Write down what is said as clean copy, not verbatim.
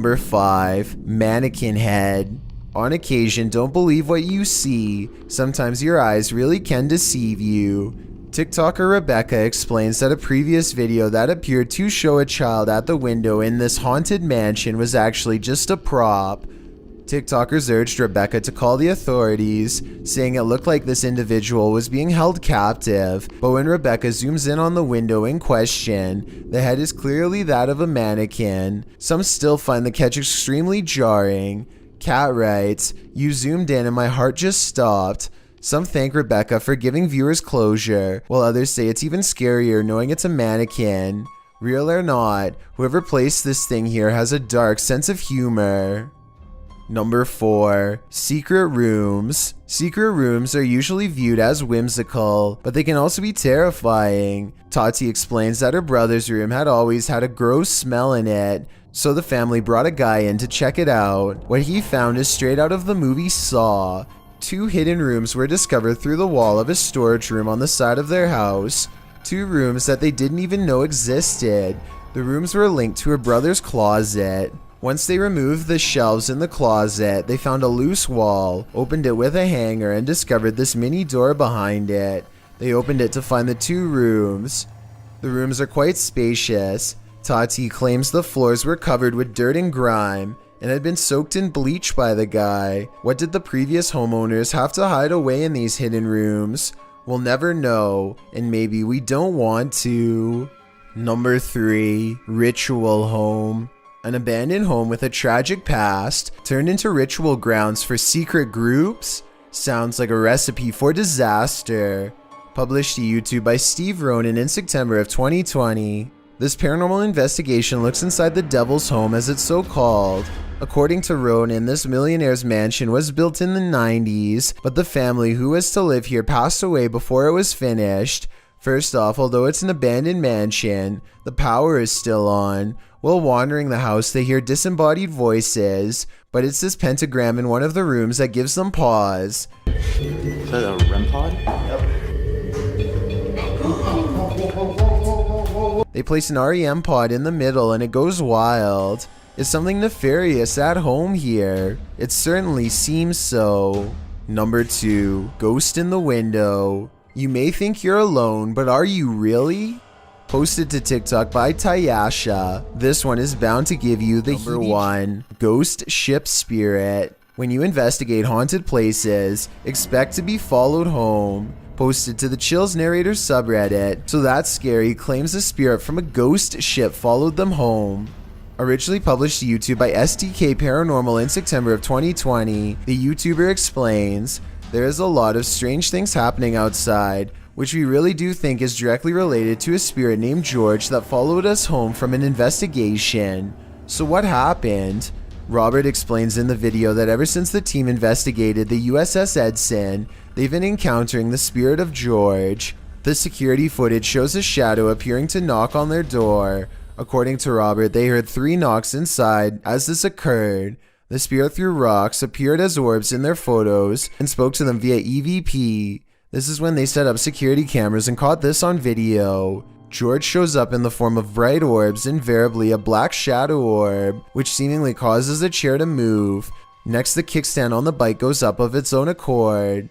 Number 5. Mannequin head. On occasion, don't believe what you see. Sometimes your eyes really can deceive you. TikToker Rebecca explains that a previous video that appeared to show a child at the window in this haunted mansion was actually just a prop. TikTokers urged Rebecca to call the authorities, saying it looked like this individual was being held captive, but when Rebecca zooms in on the window in question, the head is clearly that of a mannequin. Some still find the catch extremely jarring. Kat writes, "You zoomed in and my heart just stopped." Some thank Rebecca for giving viewers closure, while others say it's even scarier knowing it's a mannequin. Real or not, whoever placed this thing here has a dark sense of humor. Number 4. Secret rooms. Secret rooms are usually viewed as whimsical, but they can also be terrifying. Tati explains that her brother's room had always had a gross smell in it, so the family brought a guy in to check it out. What he found is straight out of the movie Saw. 2 hidden rooms were discovered through the wall of a storage room on the side of their house. 2 rooms that they didn't even know existed. The rooms were linked to her brother's closet. Once they removed the shelves in the closet, they found a loose wall, opened it with a hanger, and discovered this mini door behind it. They opened it to find the 2 rooms. The rooms are quite spacious. Tati claims the floors were covered with dirt and grime and had been soaked in bleach by the guy. What did the previous homeowners have to hide away in these hidden rooms? We'll never know, and maybe we don't want to. Number 3. Ritual home. An abandoned home with a tragic past turned into ritual grounds for secret groups? Sounds like a recipe for disaster. Published to YouTube by Steve Ronan in September of 2020. This paranormal investigation looks inside the Devil's Home, as it's so called. According to Ronan, this millionaire's mansion was built in the 90s, but the family who was to live here passed away before it was finished. First off, although it's an abandoned mansion, the power is still on. While wandering the house, they hear disembodied voices, but it's this pentagram in one of the rooms that gives them pause. Is that a REM pod? They place an REM pod in the middle and it goes wild. Is something nefarious at home here? It certainly seems so. Number 2. Ghost in the window. You may think you're alone, but are you really? Posted to TikTok by Tayasha. This one is bound to give you the Number 1. Ghost ship spirit. When you investigate haunted places, expect to be followed home. Posted to the Chills Narrator subreddit. So That's Scary claims a spirit from a ghost ship followed them home. Originally published to YouTube by STK Paranormal in September of 2020, the YouTuber explains, "There is a lot of strange things happening outside, which we really do think is directly related to a spirit named George that followed us home from an investigation." So what happened? Robert explains in the video that ever since the team investigated the USS Edson, they've been encountering the spirit of George. The security footage shows a shadow appearing to knock on their door. According to Robert, they heard 3 knocks inside as this occurred. The spirit threw rocks, appeared as orbs in their photos, and spoke to them via EVP. This is when they set up security cameras and caught this on video. George shows up in the form of bright orbs, invariably a black shadow orb, which seemingly causes a chair to move. Next, the kickstand on the bike goes up of its own accord.